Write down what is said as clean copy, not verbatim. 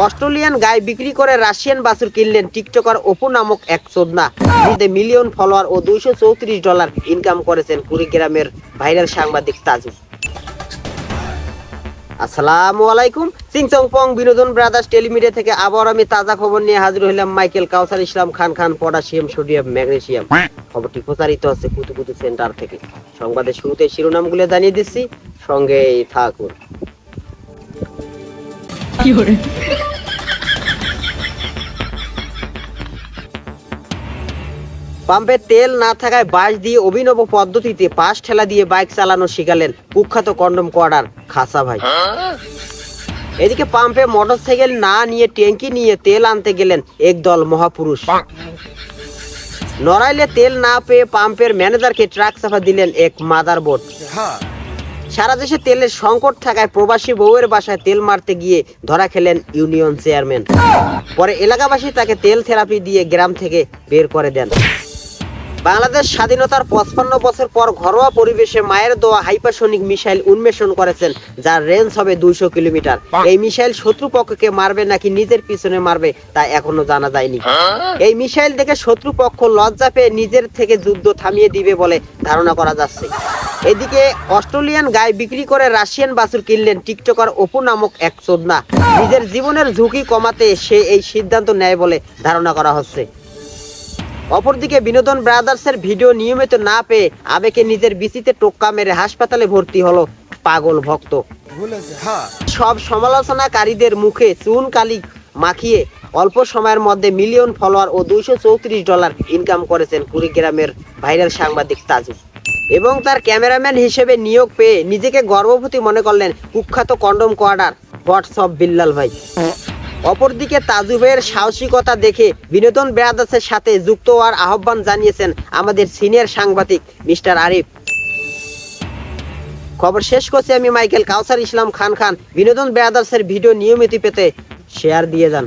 Australian গাই বিক্রি করে Russian বাছুর কিনলেন টিকটকার অপু নামক এক চোদনা। মিলিয়ন ফলোয়ার ও $234 ইনকাম করেছেন কুড়িগ্রামের ভাইরাল সাংবাদিক তাজু। আসসালামু আলাইকুম। সিংচং পং বিনোদন ব্রাদার্স টেলিমিডিয়া থেকে আবার আমি তাজা খবর নিয়ে হাজির হইলাম। মাইকেল কাউসার Islam Khan potassium sodium magnesium খবরটি প্রচারিত হচ্ছে কুতুকুতু সেন্টার থেকে। সংবাদের শুরুতে শিরোনামগুলো জানিয়ে দিচ্ছি, সঙ্গেই থাকুন। পাম্পে তেল না থাকায় বাঁশ দিয়ে অভিনব পদ্ধতিতে পাশ ঠেলা দিয়ে বাইক চালানো শিখালেন কুখ্যাত কন্ডম কোয়ার্ডার খাসা ভাই। এদিকে পাম্পে মোটরসাইকেল না নিয়ে ট্যাঙ্কি নিয়ে তেল আনতে গেলেন একদল মহাপুরুষ। নড়াইলে তেল না পেয়ে পাম্পের ম্যানেজারকে ট্রাক চাপা দিলেন এক মাদারবোর্ড। সারা দেশে তেলের সংকট থাকায় প্রবাসী বউয়ের বাসায় তেল মারতে গিয়ে ধরা খেলেন ইউনিয়ন চেয়ারম্যান। পরে এলাকাবাসী তাকে তেল থেরাপি দিয়ে গ্রাম থেকে বের করে দেন। বাংলাদেশ স্বাধীনতার 55 বছর পর ঘরোয়া পরিবেশে মায়ের দেওয়া হাইপারসনিক মিসাইল উন্মেষণ করেছেন, যার রেঞ্জ হবে 200 কিলোমিটার। এই মিসাইল শত্রুপক্ষকে মারবে নাকি নিজের পিছনে মারবে তা এখনো জানা যায়নি। এই মিসাইল দেখে শত্রুপক্ষ লজ্জা পেয়ে নিজের থেকে যুদ্ধ থামিয়ে দিবে বলে ধারণা করা যাচ্ছে। এদিকে অস্ট্রেলিয়ান গাই বিক্রি করে রাশিয়ান বাছুর কিনলেন টিকটকার অপু নামক এক চোদনা। নিজের জীবনের ঝুঁকি কমাতে সে এই সিদ্ধান্ত নেয় বলে ধারণা করা হচ্ছে। অপরদিকে বিনোদন ব্রাদার্সের ভিডিও নিয়মিত না পেয়ে আবেগে নিজের বিচিতে টোক্কা মেরে হাসপাতালে ভর্তি হলো পাগল ভক্ত। সব সমালোচনাকারীদের মুখে চুন কালি মাখিয়ে অল্প সময়ের মধ্যে মিলিয়ন ফলোয়ার ও $234 ইনকাম করেছেন কুড়িগ্রামের ভাইরাল সাংবাদিক তাজু। এবং তার ক্যামেরাম্যান হিসেবে নিয়োগ পেয়ে নিজেকে গর্ববতী মনে করলেন কুখ্যাত কন্ডম কোয়ার্ডার হোয়াটসঅ্যাপ বিল্লাল ভাই। অপরদিকে তাজু ভাইয়ের সাহসিকতা দেখে বিনোদন ব্রাদার্সের সাথে যুক্ত হওয়ার আহ্বান জানিয়েছেন আমাদের সিনিয়র সাংবাদিক মিস্টার আরিফ। খবর শেষ করছি আমি মাইকেল কাউসার ইসলাম খান। বিনোদন ব্রাদার্সের ভিডিও নিয়মিত পেতে শেয়ার দিয়ে যান।